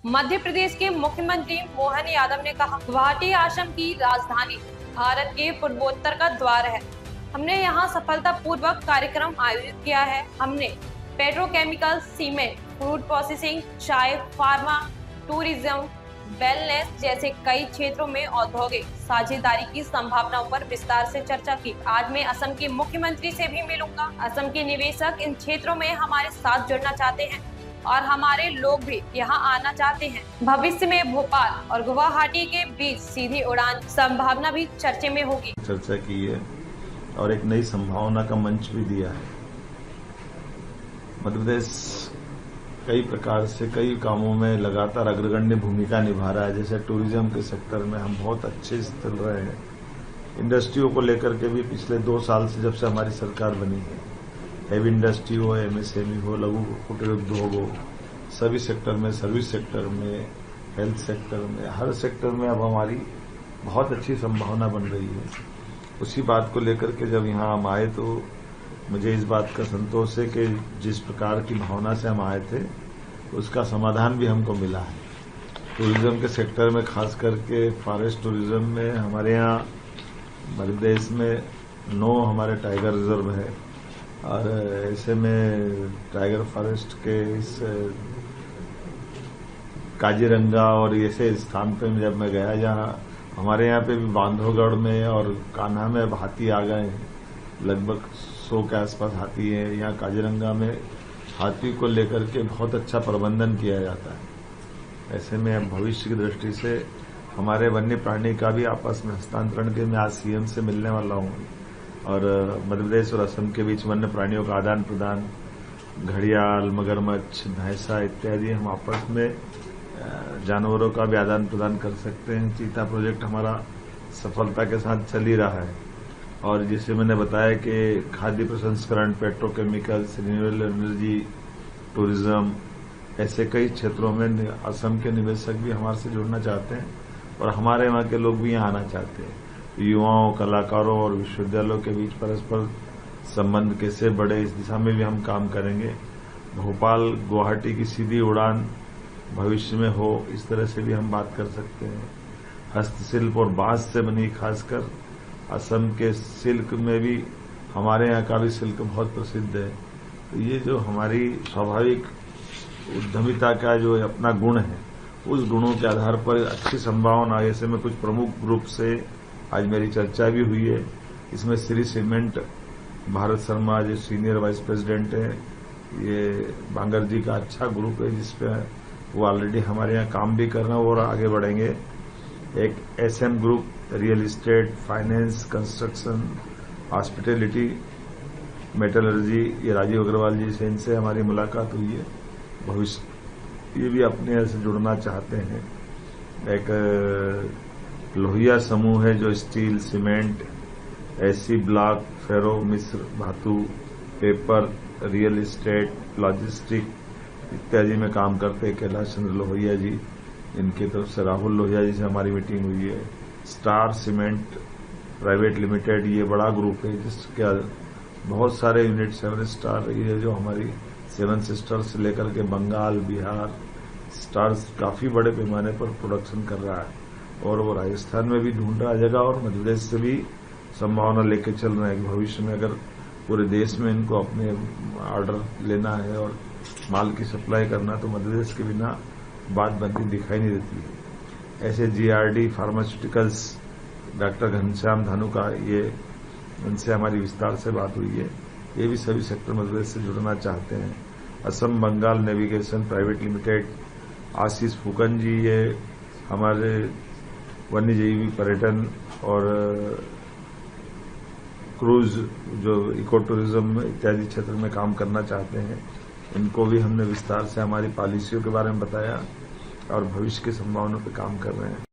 मध्य प्रदेश के मुख्यमंत्री मोहन यादव ने कहा, गुवाहाटी असम की राजधानी भारत के पूर्वोत्तर का द्वार है। हमने यहाँ सफलतापूर्वक कार्यक्रम आयोजित किया है। हमने पेट्रोकेमिकल, सीमेंट, फूड प्रोसेसिंग, चाय, फार्मा, टूरिज्म, वेलनेस जैसे कई क्षेत्रों में औद्योगिक साझेदारी की संभावनाओं पर विस्तार से चर्चा की। आज मैं असम के मुख्यमंत्री से भी मिलूंगा। असम के निवेशक इन क्षेत्रों में हमारे साथ जुड़ना चाहते हैं और हमारे लोग भी यहाँ आना चाहते हैं। भविष्य में भोपाल और गुवाहाटी के बीच सीधी उड़ान संभावना भी चर्चा में होगी। चर्चा की है और एक नई संभावना का मंच भी दिया है। मध्य प्रदेश कई प्रकार से कई कामों में लगातार अग्रगण्य भूमिका निभा रहा है। जैसे टूरिज्म के सेक्टर में हम बहुत अच्छे से चल रहे हैं। इंडस्ट्रियों को लेकर के भी पिछले 2 साल से जब से हमारी सरकार बनी है, हेवी इंडस्ट्री हो, एमएसएमई हो, लघु कुटीर उद्योग हो, सभी सेक्टर में, सर्विस सेक्टर में, हेल्थ सेक्टर में, हर सेक्टर में अब हमारी बहुत अच्छी संभावना बन रही है। उसी बात को लेकर के जब यहाँ हम आए तो मुझे इस बात का संतोष है कि जिस प्रकार की भावना से हम आए थे उसका समाधान भी हमको मिला है। टूरिज्म के सेक्टर में, खास करके फॉरेस्ट टूरिज्म में हमारे यहाँ मध्य प्रदेश में 9 हमारे टाइगर रिजर्व है और ऐसे में टाइगर फॉरेस्ट के इस काजीरंगा और ऐसे स्थान पे जब मैं गया जहाँ हमारे यहाँ पे भी बांधवगढ़ में और कान्हा में अब हाथी आ गए हैं, लगभग 100 के आसपास हाथी है। यहाँ काजीरंगा में हाथी को लेकर के बहुत अच्छा प्रबंधन किया जाता है। ऐसे में अब भविष्य की दृष्टि से हमारे वन्य प्राणी का भी आपस में हस्तांतरण के मैं आज सीएम से मिलने वाला हूँ और मध्य प्रदेश और असम के बीच वन्य प्राणियों का आदान प्रदान, घड़ियाल, मगरमच्छ, भैंसा इत्यादि हम आपस में जानवरों का भी आदान प्रदान कर सकते हैं। चीता प्रोजेक्ट हमारा सफलता के साथ चल ही रहा है और जिसे मैंने बताया कि खाद्य प्रसंस्करण, पेट्रोकेमिकल्स, रिन्यूएबल एनर्जी, टूरिज्म, ऐसे कई क्षेत्रों में असम के निवेशक भी हमारे से जुड़ना चाहते हैं और हमारे वहाँ के लोग भी यहाँ आना चाहते हैं। युवाओं, कलाकारों और विश्वविद्यालयों के बीच परस्पर संबंध कैसे बढ़े, इस दिशा में भी हम काम करेंगे। भोपाल गुवाहाटी की सीधी उड़ान भविष्य में हो, इस तरह से भी हम बात कर सकते हैं। हस्तशिल्प और बांस से बनी, खासकर असम के सिल्क में भी हमारे यहाँ का भी सिल्क बहुत प्रसिद्ध है। तो ये जो हमारी स्वाभाविक उद्यमिता का जो अपना गुण है, उस गुणों के आधार पर अच्छी संभावना, ऐसे में कुछ प्रमुख ग्रुप से आज मेरी चर्चा भी हुई है। इसमें श्री सीमेंट भारत शर्मा जो सीनियर वाइस प्रेसिडेंट है, ये बांगर जी का अच्छा ग्रुप है जिसपे वो ऑलरेडी हमारे यहाँ काम भी कर रहे हैं और आगे बढ़ेंगे। एक SM group, real estate, finance, construction, hospitality, metallurgy, ये राजीव अग्रवाल जी से, इनसे हमारी मुलाकात हुई है। भविष्य ये भी अपने से जुड़ना चाहते हैं। एक लोहिया समूह है जो स्टील, सीमेंट, एसी ब्लॉक, फेरो, मिस्र, धातु, पेपर, रियल इस्टेट, लॉजिस्टिक इत्यादि में काम करते हैं। कैलाश चंद्र लोहिया जी, इनकी तरफ से राहुल लोहिया जी से हमारी मीटिंग हुई है। स्टार सीमेंट प्राइवेट लिमिटेड, ये बड़ा ग्रुप है जिसके बहुत सारे यूनिट 7 स्टार, ये जो हमारी 7 सिस्टर्स से लेकर के बंगाल, बिहार, स्टार्स काफी बड़े पैमाने पर प्रोडक्शन कर रहा है और वो राजस्थान में भी ढूंढ रहा जगह और मध्य प्रदेश से भी संभावना लेके चल रहे हैं। भविष्य में अगर पूरे देश में इनको अपने ऑर्डर लेना है और माल की सप्लाई करना तो मध्य प्रदेश के बिना बात बनती दिखाई नहीं देती है। ऐसे GRD pharmaceuticals, doctor Ghanshyam Dhanuka, ये इनसे हमारी विस्तार से बात हुई है। ये भी सभी सेक्टर मध्य प्रदेश से जुड़ना चाहते हैं। Assam Bengal navigation private limited, Ashish Phukan ji, ये हमारे वन्यजीवी पर्यटन और क्रूज जो इको टूरिज्म इत्यादि क्षेत्र में काम करना चाहते हैं, इनको भी हमने विस्तार से हमारी पॉलिसियों के बारे में बताया और भविष्य की संभावनाओं पर काम कर रहे हैं।